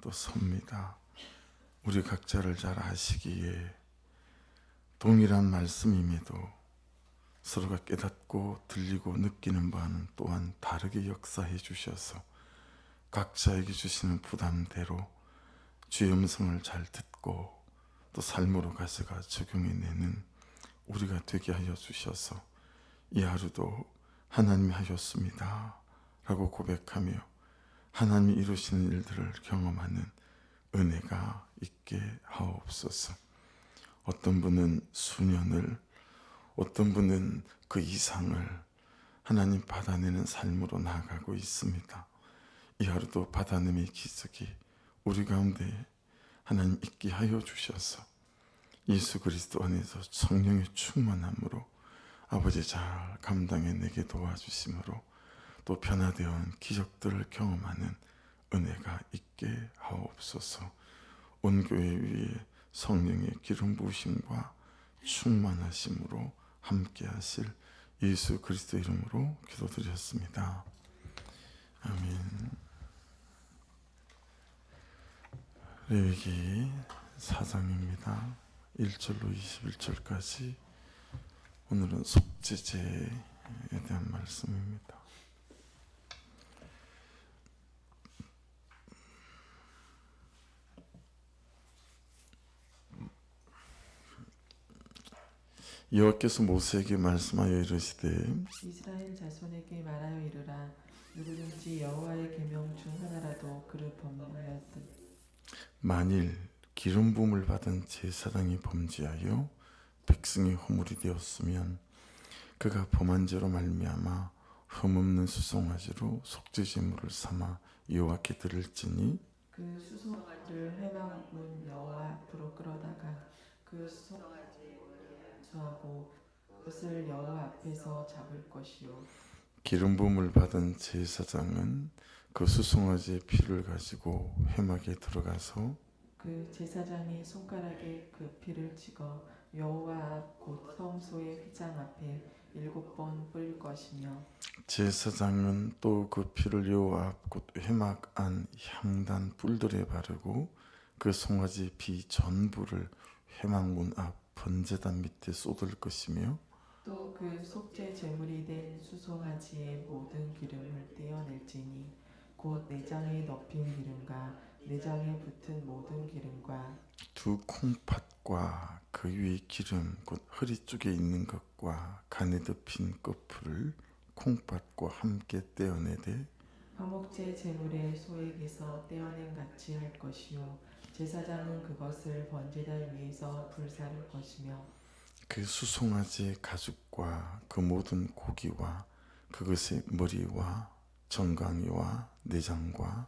또 섭니다. 우리 각자를 잘 아시기에 동일한 말씀임에도 서로가 깨닫고 들리고 느끼는 바는 또한 다르게 역사해 주셔서 각자에게 주시는 부담대로 주의 음성을 잘 듣고 또 삶으로 가져가 적용해내는 우리가 되게 하여 주셔서 이 하루도 하나님이 하셨습니다 라고 고백하며 하나님이 이루시는 일들을 경험하는 은혜가 있게 하옵소서. 어떤 분은 수년을, 어떤 분은 그 이상을 하나님 받아내는 삶으로 나아가고 있습니다. 이 하루도 받아내의 기적이 우리 가운데 하나님 있게 하여 주셔서 예수 그리스도 안에서 성령의 충만함으로 아버지 잘 감당해내게 도와주심으로 또 변화되어 온 기적들을 경험하는 은혜가 있게 하옵소서. 온 교회 위에 성령의 기름 부으심과 충만하심으로 함께 하실 예수 그리스도 이름으로 기도드렸습니다. 아멘. 레위기 4장입니다. 1절로 21절까지 오늘은 속죄제에 대한 말씀입니다. 여호와께서 모세에게 말씀하여 이르시되 이스라엘 자손에게 말하여 이르라. 누구든지 여호와의 계명 중 하나라도 그를 범하였든 만일 기름 부음을 받은 제사장이 범죄하여 백성의 허물이 되었으면 그가 범한 죄로 말미암아 흠없는 수송아지로 속죄제물을 삼아 여호와께 드릴지니 그 수송아지를 회막문 여호와 앞으로 끌어다가 그 수송아지에 수하고 그것을 여호와 앞에서 잡을 것이요 기름 부음을 받은 제사장은 그 수송아지의 피를 가지고 회막에 들어가서 그 제사장이 손가락에 그 피를 찍어 여호와 앞 곧 성소의 휘장 앞에 7번 뿌릴 것이며 제사장은 또 그 피를 여호와 앞 곧 회막 안 향단 뿔들에 바르고 그 송아지 피 전부를 회막문 앞 번제단 밑에 쏟을 것이며 또 그 속죄 제물이 된 수송아지의 모든 기름을 떼어낼지니 곧 내장에 덮인 기름과 내장에 붙은 모든 기름과 두 콩팥과 그 위에 기름 곧 허리 쪽에 있는 것과 간에 덮인 끝풀을 콩팥과 함께 떼어내되 화목제 제물의 소액에서 떼어낸 같이 할 것이요 제사장은 그것을 번제단 위에서 불사를 것이며 그 수송아지의 가죽과 그 모든 고기와 그것의 머리와 정강이와 내장과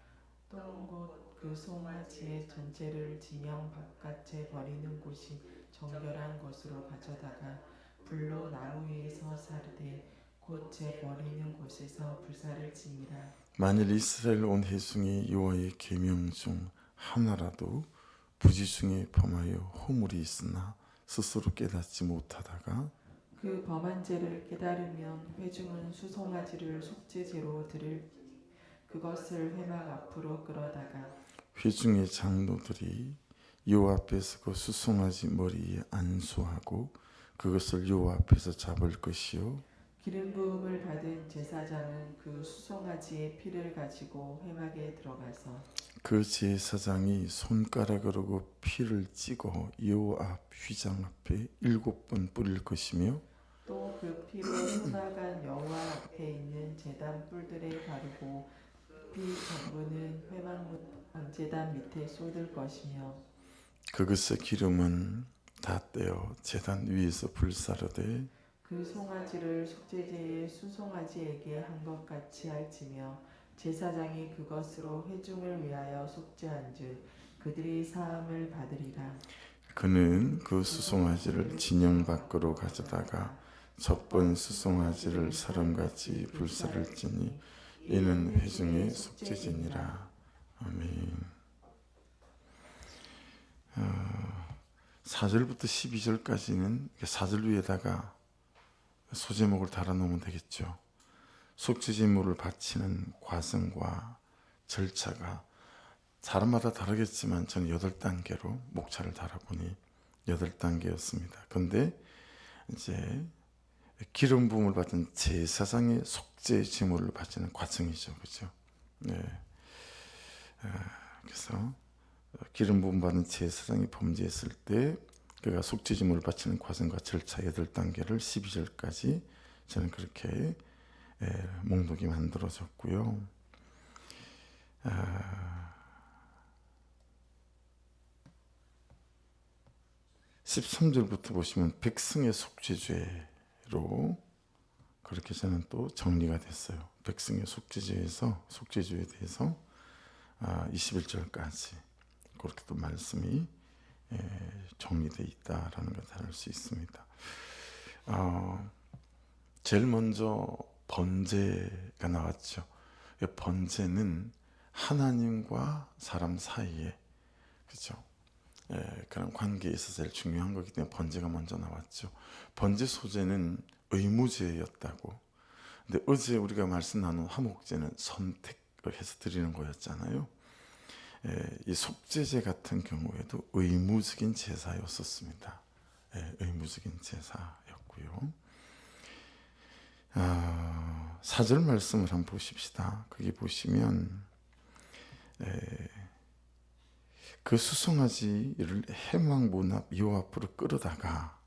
또 곧 그 송아지의 전체를 진영 바깥에 버리는 곳이 정결한 것으로 가져다가 불로 나무 위에서 사르되 곧 제 버리는 곳에서 불사를 지니라. 만일 이스라엘 온 회중이 여호와의 계명 중 하나라도 부지 중에 범하여 허물이 있으나 스스로 깨닫지 못하다가 그 범한 죄를 깨달으면 회중은 수송아지를 속죄제로 드릴 그것을 회막 앞으로 끌어다가 회중의 장로들이 여호와 앞에서 그 수송아지 머리에 안수하고 그것을 여호와 앞에서 잡을 것이요 기름 부음을 받은 제사장은 그 수송아지의 피를 가지고 회막에 들어가서 그 제사장이 손가락으로 그 피를 찍어 여호와 앞 휘장 앞에 7번 뿌릴 것이며 또 그 피를 손아간 여호와 앞에 있는 제단 뿔들에 바르고 피 전부는 회막문 번제단 밑에 쏟을 것이며 그것의 기름은 다 떼어 제단 위에서 불사르되 그 송아지를 속죄제의 수송아지에게 한 것 같이 할지며 제사장이 그것으로 회중을 위하여 속죄한즉 그들이 사함을 받으리라. 그는 그 수송아지를 진영 밖으로 가져다가 첫번 수송아지를 사람같이 불사를지니 이는 회중의 속죄제니라. 아멘. 4절부터 12절까지는 4절 위에다가 소제목을 달아놓으면 되겠죠. 속죄제물을 바치는 과정과 절차가 사람마다 다르겠지만 저는 8단계로 목차를 달아보니 8단계였습니다. 근데 이제 기름 부음을 받은 제사장의 속죄 제물을 바치는 과정이죠. 그죠? 네. 그래서 기름 부음 받은 제사장이 범죄했을 때 그가 속죄 제물을 바치는 과정과 절차 8단계를 12절까지 저는 그렇게 목록이 만들어졌고요. 13절부터 보시면 백성의 속죄죄로 그렇게 저는 또 정리가 됐어요. 백성의 속죄죄에 대해서 21절까지 그렇게 또 말씀이 정리되어 있다라는 것을 알 수 있습니다. 제일 먼저 번제가 나왔죠. 번제는 하나님과 사람 사이에, 그렇죠? 그런 관계에 있어서 제일 중요한 거기 때문에 번제가 먼저 나왔죠. 번제 소제는 의무제였다고. 근데 어제 우리가 말씀 나눈 화목제는 선택을 해서 드리는 거였잖아요. 이 속죄제 같은 경우에도 의무적인 제사였었습니다. 의무적인 제사였고요. 4절 말씀을 한번 보십시다. 거기 보시면 그 수송아지를 해막 문 앞 여호와 앞으로 끌어다가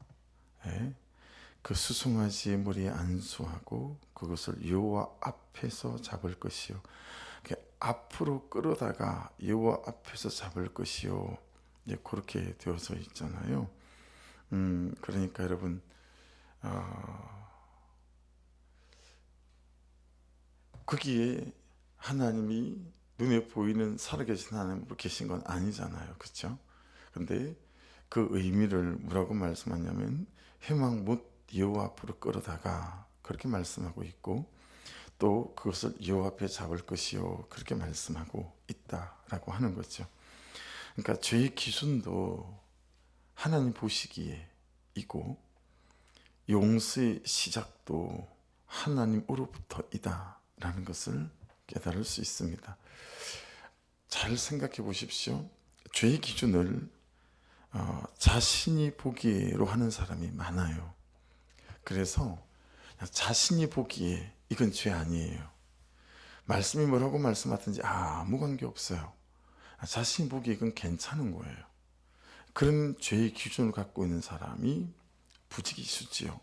그 수송아지의 머리에 안수하고 그것을 여호와 앞에서 잡을 것이요. 앞으로 끌어다가 여호와 앞에서 잡을 것이요. 그렇게 되어서 있잖아요. 그러니까 여러분 거기에 하나님이 눈에 보이는 살아계신 하나님으로 계신 건 아니잖아요. 그렇죠? 근데 그 의미를 뭐라고 말씀하냐면 해막 못 여호와 앞으로 끌어다가 그렇게 말씀하고 있고 또 그것을 여호와 앞에 잡을 것이요 그렇게 말씀하고 있다라고 하는 거죠. 그러니까 죄의 기준도 하나님 보시기에 이고 용서의 시작도 하나님으로부터이다라는 것을 깨달을 수 있습니다. 잘 생각해 보십시오. 죄의 기준을 자신이 보기에로 하는 사람이 많아요. 그래서 자신이 보기에 이건 죄 아니에요. 말씀이 뭐라고 말씀하든지 아무 관계 없어요. 자신이 보기에 이건 괜찮은 거예요. 그런 죄의 기준을 갖고 있는 사람이 부지기수지요.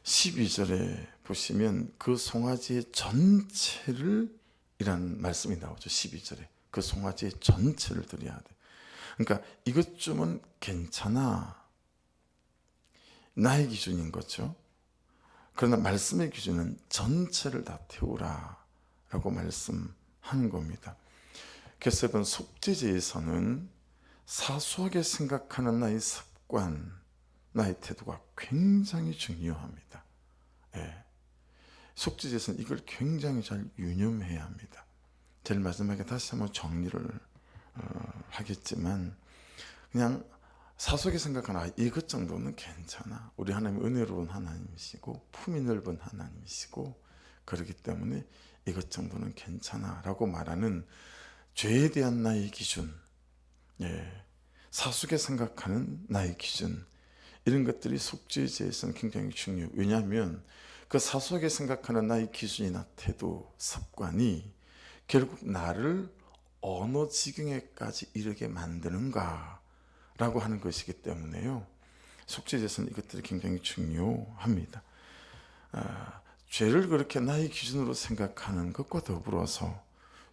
12절에 보시면 그 송아지의 전체를 이란 말씀이 나오죠. 12절에 그 송아지의 전체를 드려야 돼. 그러니까 이것쯤은 괜찮아. 나의 기준인 거죠. 그러나 말씀의 기준은 전체를 다 태우라 라고 말씀하는 겁니다. 그래서 여러분 속죄제에서는 사소하게 생각하는 나의 습관, 나의 태도가 굉장히 중요합니다. 속죄제에서는 이걸 굉장히 잘 유념해야 합니다. 제일 마지막에 다시 한번 정리를 하겠지만 그냥 사소하게 생각하는 이것 정도는 괜찮아. 우리 하나님 은혜로운 하나님이시고 품이 넓은 하나님이시고 그렇기 때문에 이것 정도는 괜찮아 라고 말하는 죄에 대한 나의 기준, 사소하게 생각하는 나의 기준, 이런 것들이 속죄제에서는 굉장히 중요해요. 왜냐하면 그 사소하게 생각하는 나의 기준이나 태도, 습관이 결국 나를 어느 지경에까지 이르게 만드는가 라고 하는 것이기 때문에요. 속죄제에서는 이것들이 굉장히 중요합니다. 죄를 그렇게 나의 기준으로 생각하는 것과 더불어서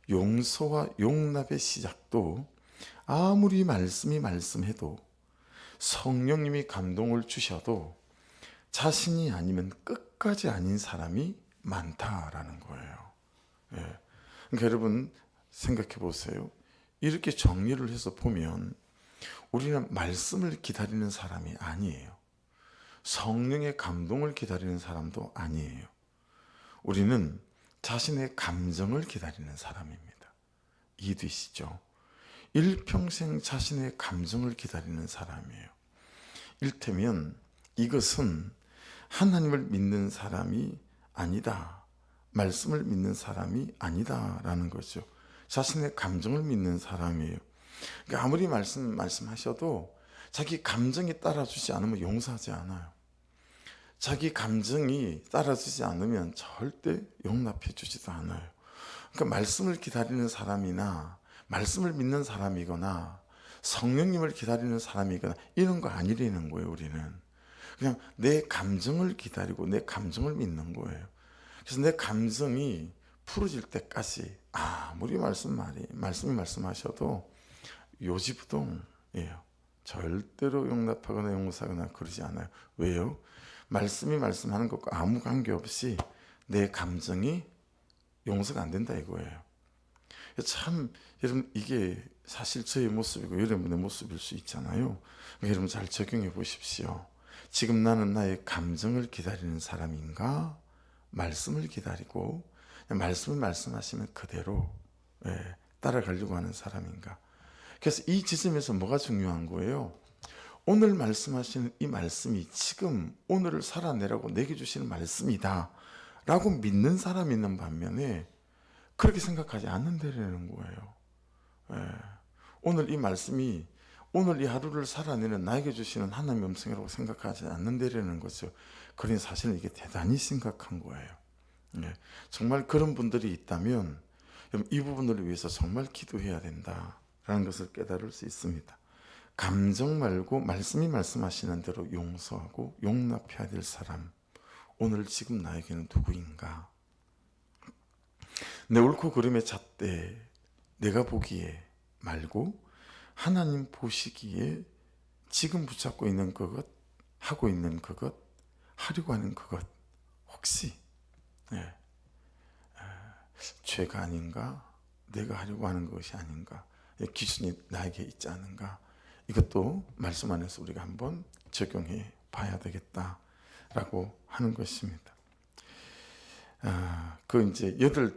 용서와 용납의 시작도 아무리 말씀이 말씀해도 성령님이 감동을 주셔도 자신이 아니면 끝까지 아닌 사람이 많다라는 거예요. 그러니까 여러분 생각해 보세요. 이렇게 정리를 해서 보면 우리는 말씀을 기다리는 사람이 아니에요. 성령의 감동을 기다리는 사람도 아니에요. 우리는 자신의 감정을 기다리는 사람입니다. 이해되시죠? 일평생 자신의 감정을 기다리는 사람이에요. 이를테면 이것은 하나님을 믿는 사람이 아니다, 말씀을 믿는 사람이 아니다라는 거죠. 자신의 감정을 믿는 사람이에요. 그러니까 아무리 말씀하셔도 자기 감정이 따라주지 않으면 용서하지 않아요. 자기 감정이 따라주지 않으면 절대 용납해 주지도 않아요. 그러니까 말씀을 기다리는 사람이나 말씀을 믿는 사람이거나 성령님을 기다리는 사람이거나 이런 거 아니라는 거예요. 우리는 그냥 내 감정을 기다리고 내 감정을 믿는 거예요. 그래서 내 감정이 풀어질 때까지 아무리 말씀이 말씀하셔도 요지부동이에요. 절대로 용납하거나 용서하거나 그러지 않아요. 왜요? 말씀이 말씀하는 것과 아무 관계없이 내 감정이 용서가 안 된다 이거예요. 참 여러분 이게 사실 저의 모습이고 여러분의 모습일 수 있잖아요. 여러분 잘 적용해 보십시오. 지금 나는 나의 감정을 기다리는 사람인가? 말씀을 기다리고 말씀을 말씀하시면 그대로 따라가려고 하는 사람인가? 그래서 이 지점에서 뭐가 중요한 거예요? 오늘 말씀하시는 이 말씀이 지금 오늘을 살아내라고 내게 주시는 말씀이다 라고 믿는 사람이 있는 반면에 그렇게 생각하지 않는다는 거예요. 오늘 이 말씀이 오늘 이 하루를 살아내는 나에게 주시는 하나님의 음성이라고 생각하지 않는다는 거죠. 그러니 사실은 이게 대단히 심각한 거예요. 정말 그런 분들이 있다면 이 부분을 위해서 정말 기도해야 된다라는 것을 깨달을 수 있습니다. 감정 말고 말씀이 말씀하시는 대로 용서하고 용납해야 될 사람, 오늘 지금 나에게는 누구인가? 내 옳고 그름에 잣대 내가 보기에 말고 하나님 보시기에 지금 붙잡고 있는 그것, 하고 있는 그것, 하려고 하는 그것 혹시 죄가 아닌가? 내가 하려고 하는 것이 아닌가? 기준이 나에게 있지 않은가? 이것도 말씀 안에서 우리가 한번 적용해 봐야 되겠다라고 하는 것입니다.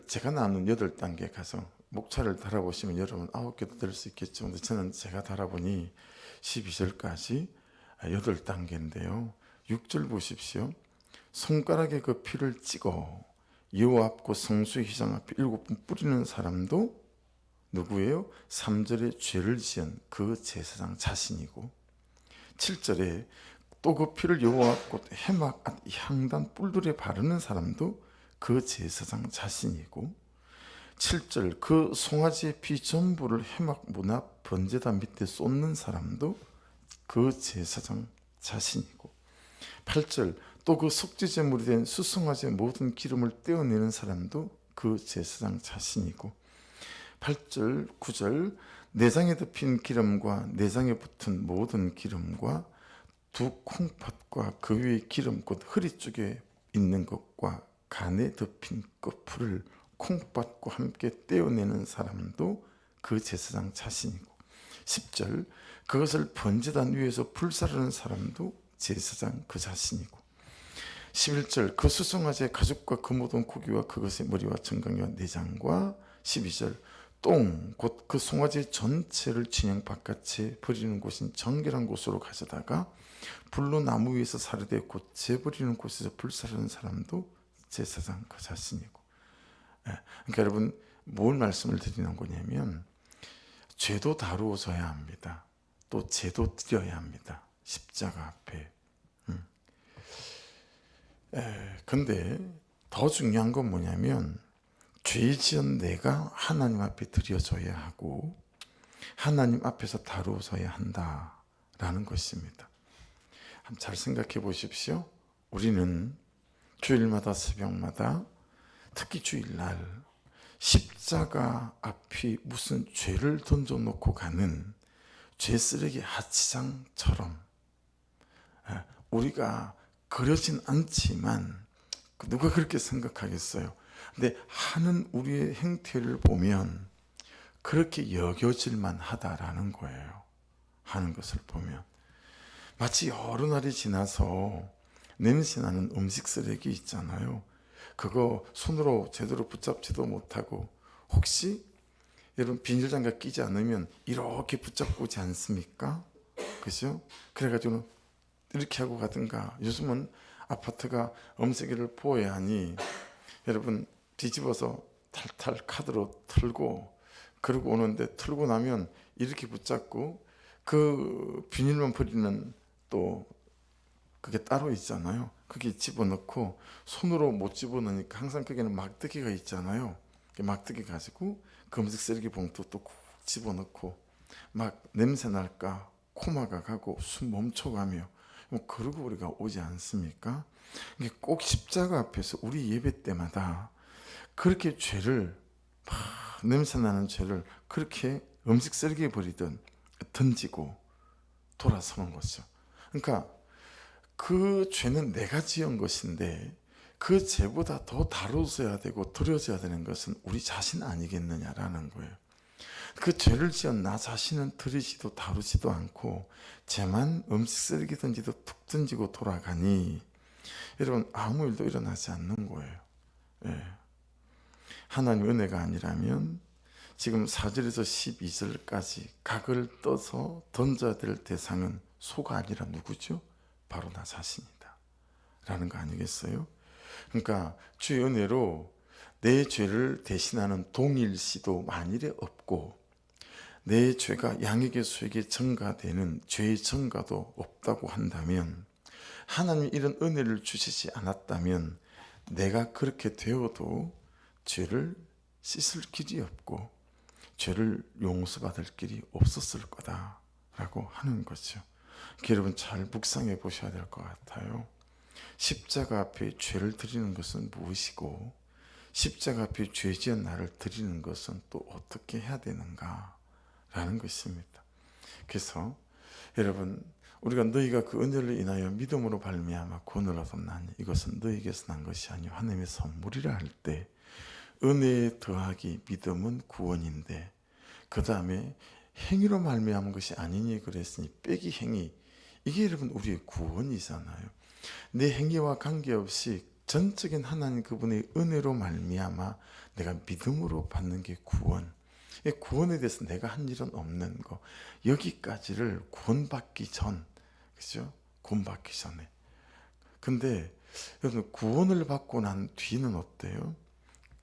제가 나눈 8단계 가서 목차를 달아보시면 여러분 9개도 될 수 있겠죠. 근데 저는 제가 달아보니 12절까지 8단계인데요. 6절 보십시오. 손가락에 그 피를 찍어 여호와 앞과 성수의 휘장 앞에 7번 뿌리는 사람도 누구예요? 3절에 죄를 지은 그 제사장 자신이고 7절에 또 그 피를 여호와 앞 해막 향단 뿔들에 바르는 사람도 그 제사장 자신이고 7절 그 송아지의 피 전부를 해막 문 앞 번제단 밑에 쏟는 사람도 그 제사장 자신이고 8절 또 그 속죄제물이 된 수송아지의 모든 기름을 떼어내는 사람도 그 제사장 자신이고 8절 9절 내장에 덮인 기름과 내장에 붙은 모든 기름과 두 콩팥과 그 위에 기름 곧 허리 쪽에 있는 것과 간에 덮인 끝풀을 콩팥과 함께 떼어내는 사람도 그 제사장 자신이고 10절 그것을 번제단 위에서 불사르는 사람도 제사장 그 자신이고 11절 그 수송아지의 가죽과 그 모든 고기와 그것의 머리와 정강이와 내장과 12절 똥 곧 그 송아지 전체를 진영 바깥에 버리는 곳인 정결한 곳으로 가져다가 불로 나무 위에서 사르되 곧 재버리는 곳에서 불사르는 사람도 제사장 그 자신이고 그러니까 여러분 뭘 말씀을 드리는 거냐면 죄도 다루어져야 합니다. 또 죄도 드려야 합니다. 십자가 앞에. 근데 더 중요한 건 뭐냐면 죄 지은 내가 하나님 앞에 드려져야 하고 하나님 앞에서 다루어져야 한다라는 것입니다. 한번 잘 생각해 보십시오. 우리는 주일마다 새벽마다 특히 주일날 십자가 앞이 무슨 죄를 던져놓고 가는 죄 쓰레기 하치장처럼 우리가 그러진 않지만 누가 그렇게 생각하겠어요? 근데 하는 우리의 행태를 보면 그렇게 여겨질만 하다라는 거예요. 하는 것을 보면 마치 여러 날이 지나서 냄새나는 음식 쓰레기 있잖아요. 그거 손으로 제대로 붙잡지도 못하고 혹시 여러분 비닐장갑 끼지 않으면 이렇게 붙잡고 오지 않습니까? 그죠? 그래가지고 이렇게 하고 가든가 요즘은 아파트가 음식을 보호해야 하니 여러분 뒤집어서 탈탈 카드로 털고 그러고 오는데 털고 나면 이렇게 붙잡고 그 비닐만 버리는 또 그게 따로 있잖아요. 그게 집어넣고 손으로 못 집어넣으니까 항상 거기는 막대기가 있잖아요. 그 막대기 가지고 검색 쓰레기 봉투 또 콕 집어넣고 막 냄새 날까 코마가 가고 숨 멈춰가며 뭐 그러고 우리가 오지 않습니까? 이게 꼭 십자가 앞에서 우리 예배 때마다 그렇게 죄를 막 냄새 나는 죄를 그렇게 음식 쓰레기에 버리든 던지고 돌아서는 거죠. 그러니까 그 죄는 내가 지은 것인데 그 죄보다 더 다뤄져야 되고 들여져야 되는 것은 우리 자신 아니겠느냐라는 거예요. 그 죄를 지은 나 자신은 들이지도 다루지도 않고 죄만 음식 쓰레기 던지도 툭 던지고 돌아가니 여러분 아무 일도 일어나지 않는 거예요. 예. 하나님 은혜가 아니라면 지금 4절에서 12절까지 각을 떠서 던져야 될 대상은 소가 아니라 누구죠? 바로 나 자신이다 라는 거 아니겠어요? 그러니까 주의 은혜로 내 죄를 대신하는 동일시도 만일에 없고 내 죄가 양에게 수에게 전가되는 죄의 전가도 없다고 한다면 하나님이 이런 은혜를 주시지 않았다면 내가 그렇게 되어도 죄를 씻을 길이 없고 죄를 용서받을 길이 없었을 거다라고 하는 거죠. 여러분 잘 묵상해 보셔야 될 것 같아요. 십자가 앞에 죄를 드리는 것은 무엇이고 십자가 앞에 죄 지은 나를 드리는 것은 또 어떻게 해야 되는가 라는 것입니다. 그래서 여러분 우리가 너희가 그 은혜를 인하여 믿음으로 발미하며 구원을 얻었나니 이것은 너희에게서 난 것이 아니요 하나님의 선물이라 할 때 은혜에 더하기 믿음은 구원인데 그 다음에 행위로 말미암은 것이 아니니 그랬으니 빼기 행위 이게 여러분 우리의 구원이잖아요. 내 행위와 관계없이 전적인 하나님 그분의 은혜로 말미암아 내가 믿음으로 받는 게 구원. 이 구원에 대해서 내가 한 일은 없는 거 여기까지를 구원받기 전 그죠? 구원받기 전에 근데 여러분 구원을 받고 난 뒤는 어때요?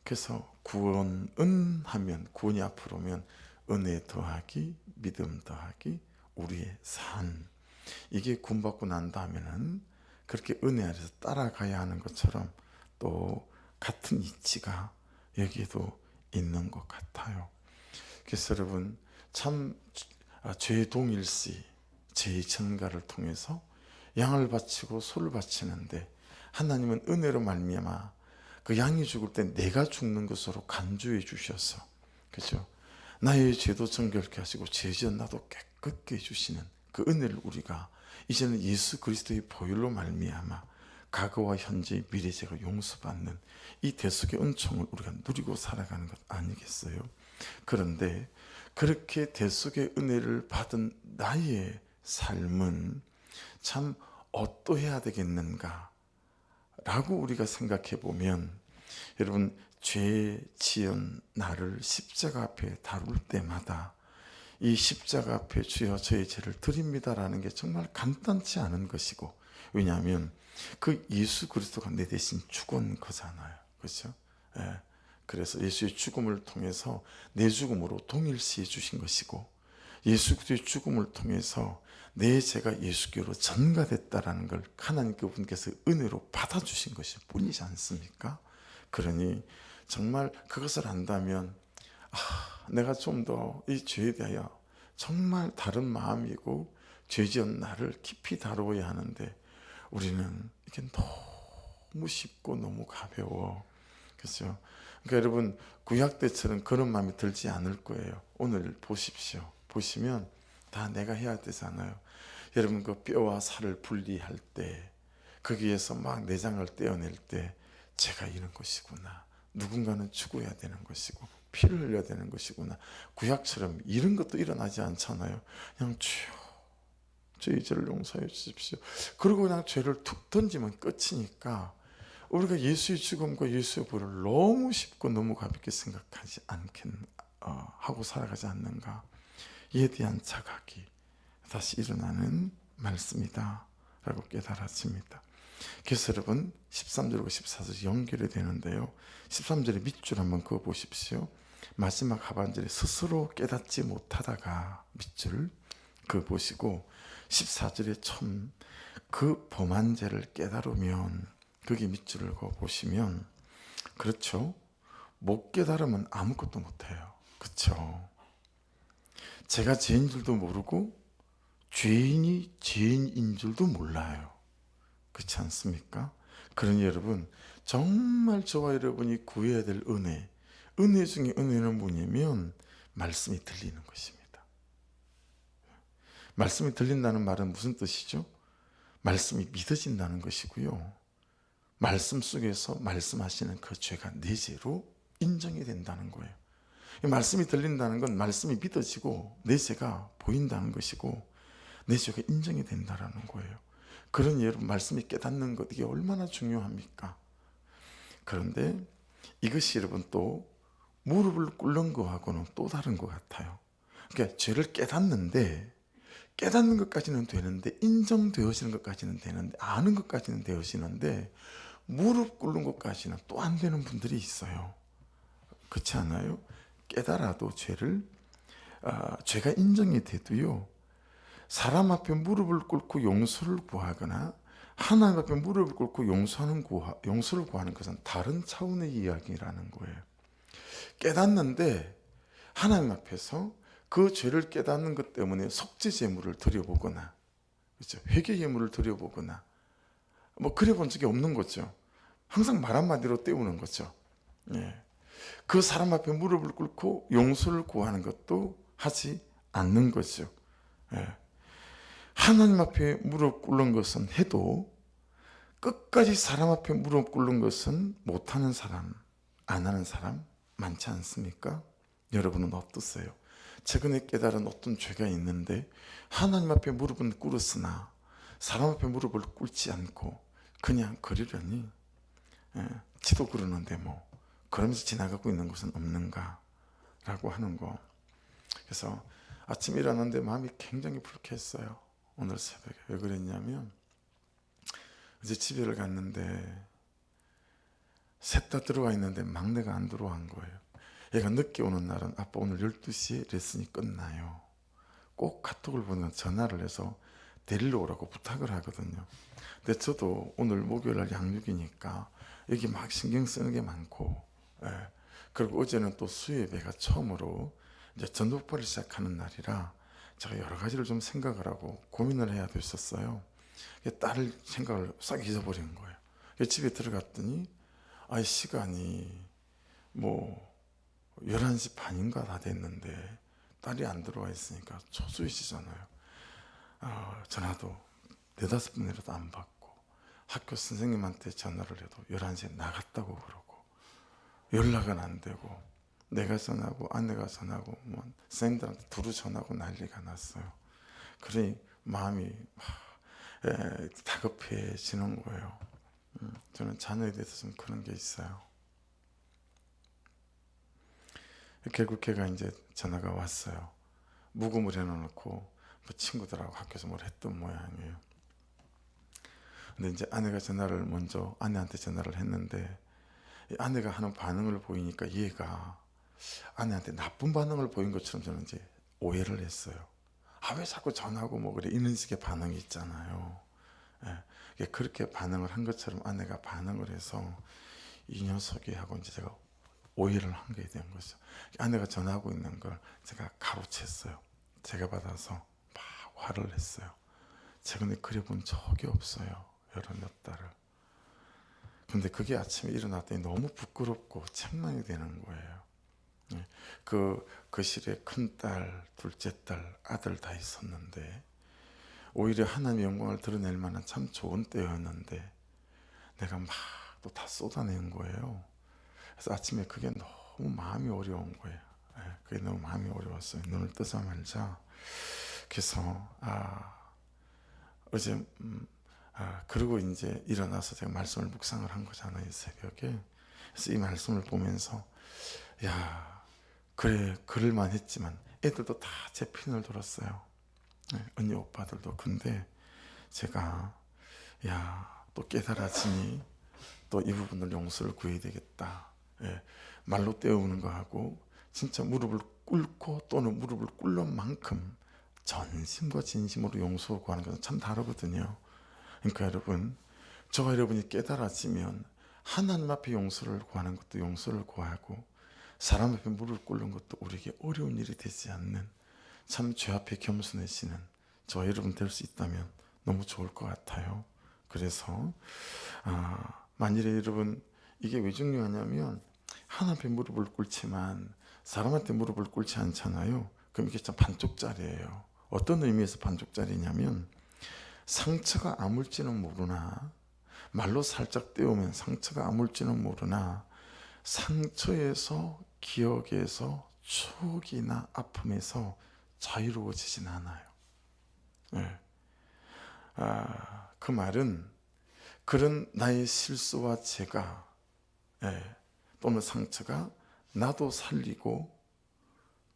그래서 구원은 하면 구원이 앞으로 오면 은혜 더하기 믿음 더하기 우리의 산 이게 구원받고 난 다음에는 그렇게 은혜 아래서 따라가야 하는 것처럼 또 같은 이치가 여기에도 있는 것 같아요. 그래서 여러분 참 죄의 동일시 죄의 전가를 통해서 양을 바치고 소를 바치는데 하나님은 은혜로 말미암아 그 양이 죽을 때 내가 죽는 것으로 간주해 주셔서 그죠? 나의 죄도 정결케 하시고 죄 지은 나도 깨끗게 해주시는 그 은혜를 우리가 이제는 예수 그리스도의 보혈로 말미암아 과거와 현재 미래 죄가 용서받는 이 대속의 은총을 우리가 누리고 살아가는 것 아니겠어요? 그런데 그렇게 대속의 은혜를 받은 나의 삶은 참 어떠해야 되겠는가 라고 우리가 생각해 보면 여러분 죄 지은 나를 십자가 앞에 다룰 때마다 이 십자가 앞에 주여 저의 죄를 드립니다라는 게 정말 간단치 않은 것이고 왜냐하면 그 예수 그리스도가 내 대신 죽은 거잖아요. 그렇죠? 예. 그래서 예수의 죽음을 통해서 내 죽음으로 동일시해 주신 것이고 예수 그리스도의 죽음을 통해서 내 죄가 예수께로 전가됐다라는 걸 하나님 그분께서 은혜로 받아주신 것일 뿐이지 않습니까? 그러니 정말 그것을 안다면 내가 좀 더 이 죄에 대하여 정말 다른 마음이고 죄 지은 나를 깊이 다루어야 하는데 우리는 이게 너무 쉽고 너무 가벼워. 그렇죠? 그러니까 여러분 구약 때처럼 그런 마음이 들지 않을 거예요. 오늘 보십시오. 보시면 다 내가 해야 되잖아요. 여러분 그 뼈와 살을 분리할 때 거기에서 막 내장을 떼어낼 때 제가 이런 것이구나. 누군가는 죽어야 되는 것이고 피를 흘려야 되는 것이구나. 구약처럼 이런 것도 일어나지 않잖아요. 그냥 주여 저희 죄를 용서해 주십시오. 그리고 그냥 죄를 툭 던지면 끝이니까 우리가 예수의 죽음과 예수의 부활을 너무 쉽고 너무 가볍게 생각하지 하고 살아가지 않는가. 이에 대한 자각이 다시 일어나는 말씀이다 라고 깨달았습니다. 그래서 여러분 13절과 14절 연결이 되는데요. 13절의 밑줄 한번 그어보십시오. 마지막 하반절에 스스로 깨닫지 못하다가 밑줄 그 보시고 14절에 처음 그 범한 죄를 깨달으면 거기 밑줄을 그어 보시면 그렇죠. 못 깨달으면 아무것도 못해요. 그렇죠. 제가 죄인 줄도 모르고 죄인이 죄인인 줄도 몰라요. 그렇지 않습니까? 그러니 여러분 정말 저와 여러분이 구해야 될 은혜 중에 은혜는 뭐냐면 말씀이 들리는 것입니다. 말씀이 들린다는 말은 무슨 뜻이죠? 말씀이 믿어진다는 것이고요. 말씀 속에서 말씀하시는 그 죄가 내 죄로 인정이 된다는 거예요. 말씀이 들린다는 건 말씀이 믿어지고 내 죄가 보인다는 것이고 내 죄가 인정이 된다는 거예요. 그러니 여러분 말씀이 깨닫는 것 이게 얼마나 중요합니까? 그런데 이것이 여러분 또 무릎을 꿇는 거하고는 또 다른 것 같아요. 그러니까 죄를 깨닫는데 깨닫는 것까지는 되는데 인정되어지는 것까지는 되는데 아는 것까지는 되어지는데 무릎 꿇는 것까지는 또 안 되는 분들이 있어요. 그렇지 않아요? 깨달아도 죄가 인정이 돼도요. 사람 앞에 무릎을 꿇고 용서를 구하거나 하나님 앞에 무릎을 꿇고 용서를 구하는 것은 다른 차원의 이야기라는 거예요. 깨닫는데 하나님 앞에서 그 죄를 깨닫는 것 때문에 속죄 제물을 드려보거나, 그렇죠? 회개 예물을 드려보거나, 뭐 그래본 적이 없는 거죠. 항상 말 한마디로 때우는 거죠. 예. 그 사람 앞에 무릎을 꿇고 용서를 구하는 것도 하지 않는 거죠. 예. 하나님 앞에 무릎 꿇는 것은 해도 끝까지 사람 앞에 무릎 꿇는 것은 못하는 사람, 안 하는 사람 많지 않습니까? 여러분은 어떠세요? 최근에 깨달은 어떤 죄가 있는데 하나님 앞에 무릎은 꿇었으나 사람 앞에 무릎을 꿇지 않고 그냥 그러려니 지도 그러는데 뭐 그러면서 지나가고 있는 것은 없는가 라고 하는 거. 그래서 아침에 일어났는데 마음이 굉장히 불쾌했어요. 오늘 새벽에. 왜 그랬냐면 이제 집에를 갔는데 셋 다 들어와 있는데 막내가 안 들어간 거예요. 얘가 늦게 오는 날은 아빠 오늘 12시에 레슨이 끝나요. 꼭 카톡을 보내면 전화를 해서 데리러 오라고 부탁을 하거든요. 근데 저도 오늘 목요일날 양육이니까 여기 막 신경 쓰는 게 많고, 그리고 어제는 또 수예배가 처음으로 이제 전도파를 시작하는 날이라 제가 여러 가지를 좀 생각을 하고 고민을 해야 됐었어요. 딸을 생각을 싹 잊어버린 거예요. 집에 들어갔더니 시간이 뭐 11시 반인가 다 됐는데 딸이 안 들어와 있으니까 초조해지잖아요. 전화도 4-5번이라도 안 받고 학교 선생님한테 전화를 해도 11시에 나갔다고 그러고 연락은 안 되고 내가 전화하고 아내가 전화하고 뭐 선생님들한테 두루 전화하고 난리가 났어요. 그러니 마음이 다급해지는 거예요. 저는 자녀에 대해서 좀 그런 게 있어요. 결국 걔가 이제 전화가 왔어요. 묵음을 해놓고 뭐 친구들하고 학교에서 뭘 했던 모양이에요. 근데 이제 아내가 먼저 아내한테 전화를 했는데 아내가 하는 반응을 보이니까 얘가 아내한테 나쁜 반응을 보인 것처럼 저는 이제 오해를 했어요. 왜 자꾸 전화하고 뭐 그래 이런 식의 반응이 있잖아요. 그렇게 반응을 한 것처럼 아내가 반응을 해서 이 녀석이 하고 이제 제가 오해를 한 게 된 거죠. 아내가 전화하고 있는 걸 제가 가로챘어요. 제가 받아서 막 화를 냈어요. 최근에 그려본 적이 없어요. 여러 몇 달을. 근데 그게 아침에 일어났더니 너무 부끄럽고 책망이 되는 거예요. 그 거실에 큰딸, 둘째 딸, 아들 다 있었는데 오히려 하나님의 영광을 드러낼 만한 참 좋은 때였는데 내가 막 또 다 쏟아낸 거예요. 그래서 아침에 그게 너무 마음이 어려운 거예요. 그게 너무 마음이 어려웠어요. 눈을 뜨자마자. 그래서 어제 그리고 이제 일어나서 제가 말씀을 묵상을 한 거잖아요, 새벽에. 그래서 이 말씀을 보면서 그래 그럴만 했지만 애들도 다 제 편을 들었어요. 언니 오빠들도. 근데 제가 또 깨달아지니 또 이 부분을 용서를 구해야 되겠다. 말로 때우는 거하고 진짜 무릎을 꿇고 또는 무릎을 꿇는 만큼 전심과 진심으로 용서 구하는 것은 참 다르거든요. 그러니까 여러분, 저와 여러분이 깨달아지면 하나님 앞에 용서를 구하는 것도 용서를 구하고 사람 앞에 무릎을 꿇는 것도 우리에게 어려운 일이 되지 않는 참 죄 앞에 겸손해지는 저와 여러분 될 수 있다면 너무 좋을 것 같아요. 그래서 만일에 여러분 이게 왜 중요하냐면 하나님 앞에 무릎을 꿇지만 사람한테 무릎을 꿇지 않잖아요. 그럼 이게 참 반쪽짜리예요. 어떤 의미에서 반쪽짜리냐면 상처가 아물지는 모르나 말로 살짝 떼우면 상처가 아물지는 모르나 상처에서 기억에서 추억이나 아픔에서 자유로워지진 않아요. 네. 그 말은 그런 나의 실수와 죄가 또는 상처가 나도 살리고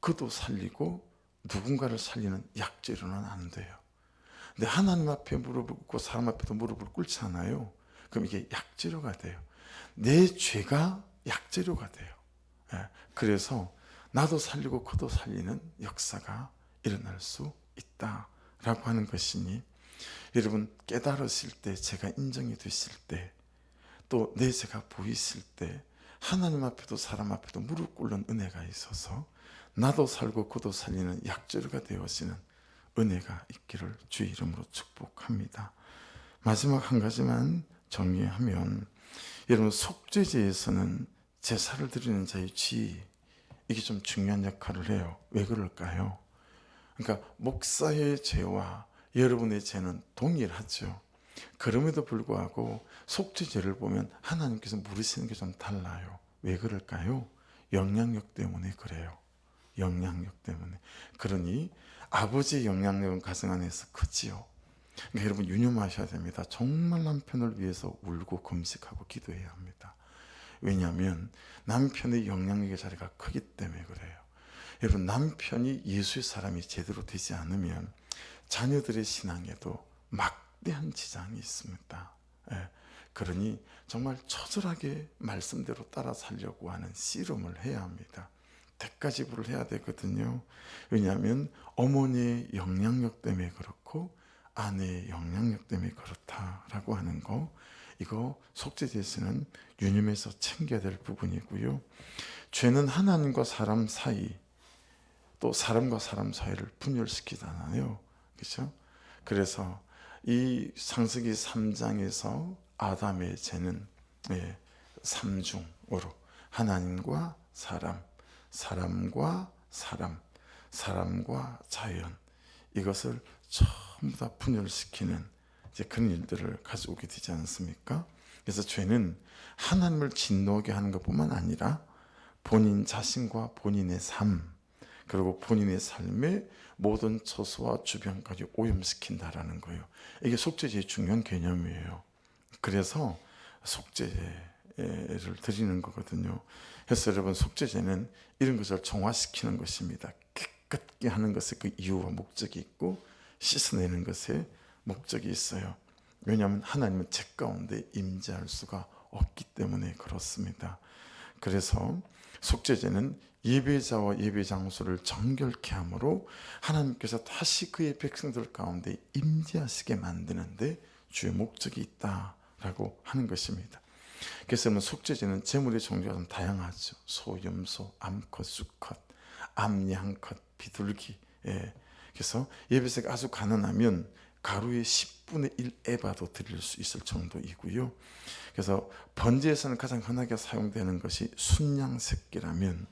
그도 살리고 누군가를 살리는 약재로는 안 돼요. 근데 하나님 앞에 무릎을 꿇고 사람 앞에도 무릎을 꿇잖아요. 그럼 이게 약재료가 돼요. 내 죄가 약재료가 돼요. 그래서 나도 살리고 그도 살리는 역사가 일어날 수 있다라고 하는 것이니 여러분 깨달으실 때, 죄가 인정이 되실 때, 또 내 죄가 보이실 때 하나님 앞에도 사람 앞에도 무릎 꿇는 은혜가 있어서 나도 살고 그도 살리는 약재료가 되어지는 은혜가 있기를 주의 이름으로 축복합니다. 마지막 한 가지만 정리하면 여러분 속죄제에서는 제사를 드리는 자의 지 이게 좀 중요한 역할을 해요. 왜 그럴까요? 그러니까 목사의 죄와 여러분의 죄는 동일하죠. 그럼에도 불구하고 속죄제를 보면 하나님께서 물으시는 게 좀 달라요. 왜 그럴까요? 영향력 때문에 그래요. 영향력 때문에. 그러니 아버지의 영향력은 가정 안에서 크지요. 그러니까 여러분 유념하셔야 됩니다. 정말 남편을 위해서 울고 금식하고 기도해야 합니다. 왜냐하면 남편의 영향력의 자리가 크기 때문에 그래요. 여러분 남편이 예수의 사람이 제대로 되지 않으면 자녀들의 신앙에도 막대한 지장이 있습니다. 그러니 정말 처절하게 말씀대로 따라 살려고 하는 씨름을 해야 합니다. 대가지불을 해야 되거든요. 왜냐하면 어머니의 영향력 때문에 그렇고 아내의 영향력 때문에 그렇다라고 하는 거, 이거 속죄제에서는 유념해서 챙겨야 될 부분이고요. 죄는 하나님과 사람 사이 또 사람과 사람 사이를 분열시키잖아요. 그렇죠? 그래서 이 창세기 3장에서 아담의 죄는 삼중으로 하나님과 사람, 사람과 사람, 사람과 자연 이것을 전부 다 분열시키는 이제 그런 일들을 가져오게 되지 않습니까? 그래서 죄는 하나님을 진노하게 하는 것뿐만 아니라 본인 자신과 본인의 삶 그리고 본인의 삶의 모든 처소와 주변까지 오염시킨다라는 거예요. 이게 속죄제의 중요한 개념이에요. 그래서 속죄제를 드리는 거거든요. 그래서 여러분 속죄제는 이런 것을 정화시키는 것입니다. 깨끗게 하는 것에 그 이유와 목적이 있고 씻어내는 것에 목적이 있어요. 왜냐하면 하나님은 죄 가운데 임재할 수가 없기 때문에 그렇습니다. 그래서 속죄제는 예배자와 예배 장소를 정결케 함으로 하나님께서 다시 그의 백성들 가운데 임재하시게 만드는데 주의 목적이 있다라고 하는 것입니다. 그래서 속죄제는 제물의 종류가 좀 다양하죠. 소, 염소, 암컷, 수컷, 암, 양컷, 비둘기. 그래서 예배자가 아주 가난하면 가루의 10분의 1 에바도 드릴 수 있을 정도이고요. 그래서 번제에서는 가장 흔하게 사용되는 것이 순양 새끼라면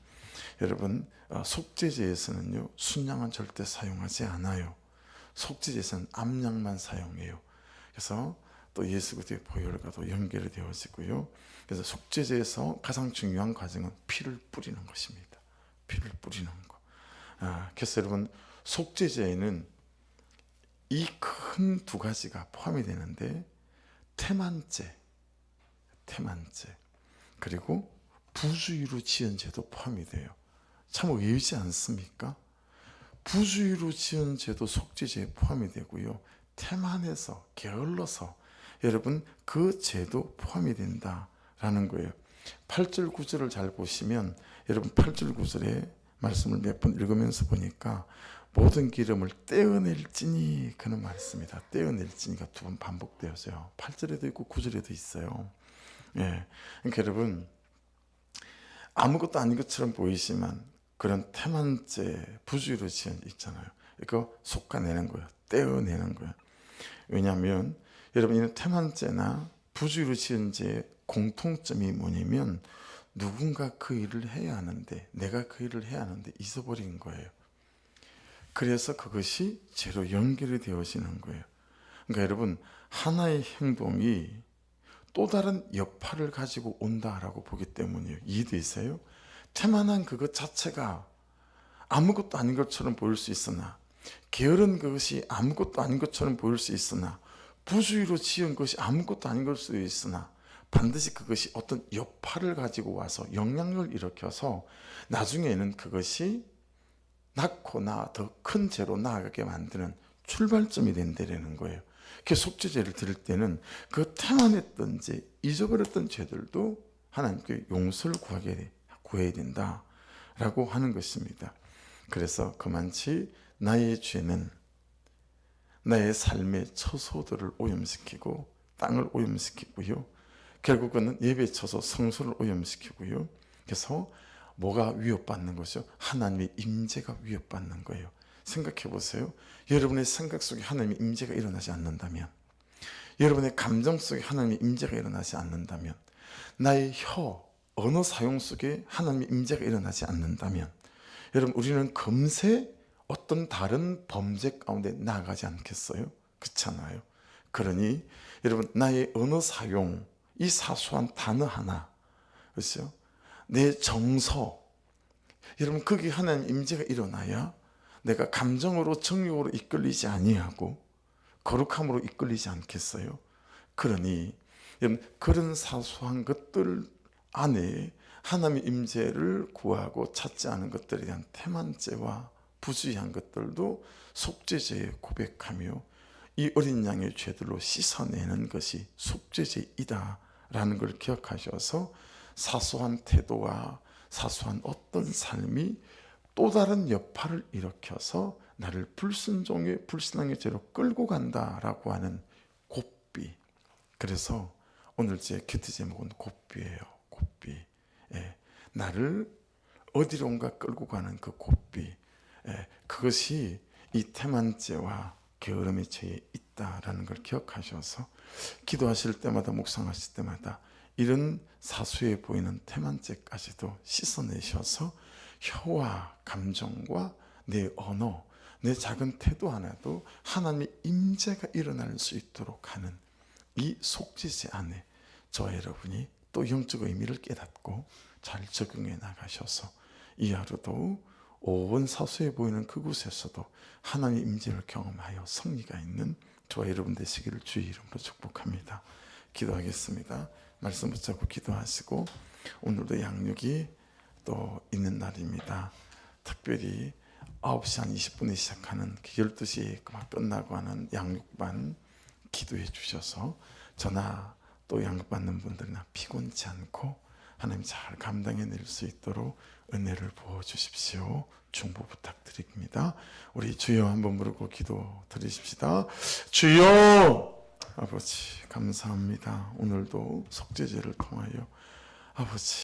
여러분 속죄제에서는요 순양은 절대 사용하지 않아요. 속죄제에서는 암양만 사용해요. 그래서 또 예수 그리스도의 보혈과도 연결이 되어지고요. 그래서 속죄제에서 가장 중요한 과정은 피를 뿌리는 것입니다. 피를 뿌리는 거. 그래서 여러분 속죄제에는 이 큰 두 가지가 포함이 되는데 태만죄 그리고 부주의로 지은 죄도 포함이 돼요. 참 의외지 않습니까? 부주의로 지은 죄도 속죄제에 포함이 되고요. 태만해서 게을러서 여러분 그 죄도 포함이 된다라는 거예요. 8절 9절을 잘 보시면 여러분 8절 9절에 말씀을 몇 번 읽으면서 보니까 모든 기름을 떼어낼지니 그는 말씀이다. 떼어낼지니가 두 번 반복되어서요. 8절에도 있고 9절에도 있어요. 예, 그러니까 여러분 아무것도 아닌 것처럼 보이지만 그런 태만죄 부주의로 지은 있잖아요. 이거 솎아내는 거예요. 떼어내는 거예요. 왜냐하면 여러분 이는 태만죄나 부주의로 지은 죄의 공통점이 뭐냐면 누군가 그 일을 해야 하는데 내가 그 일을 해야 하는데 잊어버린 거예요. 그래서 그것이 죄로 연결이 되어지는 거예요. 그러니까 여러분 하나의 행동이 또 다른 여파를 가지고 온다라고 보기 때문이에요. 이해되세요? 태만한 그것 자체가 아무것도 아닌 것처럼 보일 수 있으나 게으른 그것이 아무것도 아닌 것처럼 보일 수 있으나 부주의로 지은 것이 아무것도 아닌 걸 수도 있으나 반드시 그것이 어떤 여파를 가지고 와서 영향력을 일으켜서 나중에는 그것이 낳거나 더 큰 죄로 나아가게 만드는 출발점이 된다는 거예요. 그 속죄제를 드릴 때는 그 태만했던 죄, 잊어버렸던 죄들도 하나님께 용서를 구해야 된다라고 하는 것입니다. 그래서 그만치 나의 죄는 나의 삶의 처소들을 오염시키고 땅을 오염시키고요. 결국은 예배 처소 성소를 오염시키고요. 그래서 뭐가 위협받는 것이죠? 하나님의 임재가 위협받는 거예요. 생각해 보세요. 여러분의 생각 속에 하나님의 임재가 일어나지 않는다면, 여러분의 감정 속에 하나님의 임재가 일어나지 않는다면, 나의 언어 사용 속에 하나님의 임재가 일어나지 않는다면, 여러분 우리는 금세 어떤 다른 범죄 가운데 나아가지 않겠어요? 그렇잖아요. 그러니 여러분 나의 언어 사용, 이 사소한 단어 하나, 그렇죠? 내 정서, 여러분 거기 하나님 임재가 일어나야 내가 감정으로 정욕으로 이끌리지 아니하고 거룩함으로 이끌리지 않겠어요? 그러니 여러분 그런 사소한 것들 안에 하나님의 임재를 구하고 찾지 않은 것들에 대한 태만죄와 부주의한 것들도 속죄제에 고백하며 이 어린 양의 죄들로 씻어내는 것이 속죄제이다라는 걸 기억하셔서 사소한 태도와 사소한 어떤 삶이 또 다른 여파를 일으켜서 나를 불신앙의 죄로 끌고 간다라고 하는 곱비. 그래서 오늘 제 큐티 제목은 곱비예요. 곱비. 예, 나를 어디론가 끌고 가는 그 곱비. 예, 그것이 이 태만죄와 게으름의 죄에 있다라는 걸 기억하셔서 기도하실 때마다 묵상하실 때마다 이런 사소해 보이는 태만죄까지도 씻어내셔서 혀와 감정과 내 언어, 내 작은 태도 하나도 하나님의 임재가 일어날 수 있도록 하는 이 속죄제 안에 저와 여러분이 또 영적 의미를 깨닫고 잘 적용해 나가셔서 이 하루도 온 사소해 보이는 그곳에서도 하나님의 임재를 경험하여 승리가 있는 저와 여러분 되시기를 주의 이름으로 축복합니다. 기도하겠습니다. 말씀 붙잡고 기도하시고 오늘도 양육이 또 있는 날입니다. 특별히 9시 한 20분에 시작하는 12시에 막 끝나고 하는 양육반 기도해 주셔서 저나 또 양육받는 분들이나 피곤치 않고 하나님 잘 감당해낼 수 있도록 은혜를 부어주십시오. 중보 부탁드립니다. 우리 주여 한번 부르고 기도 드리십시다. 주여! 아버지 감사합니다. 오늘도 속죄제를 통하여 아버지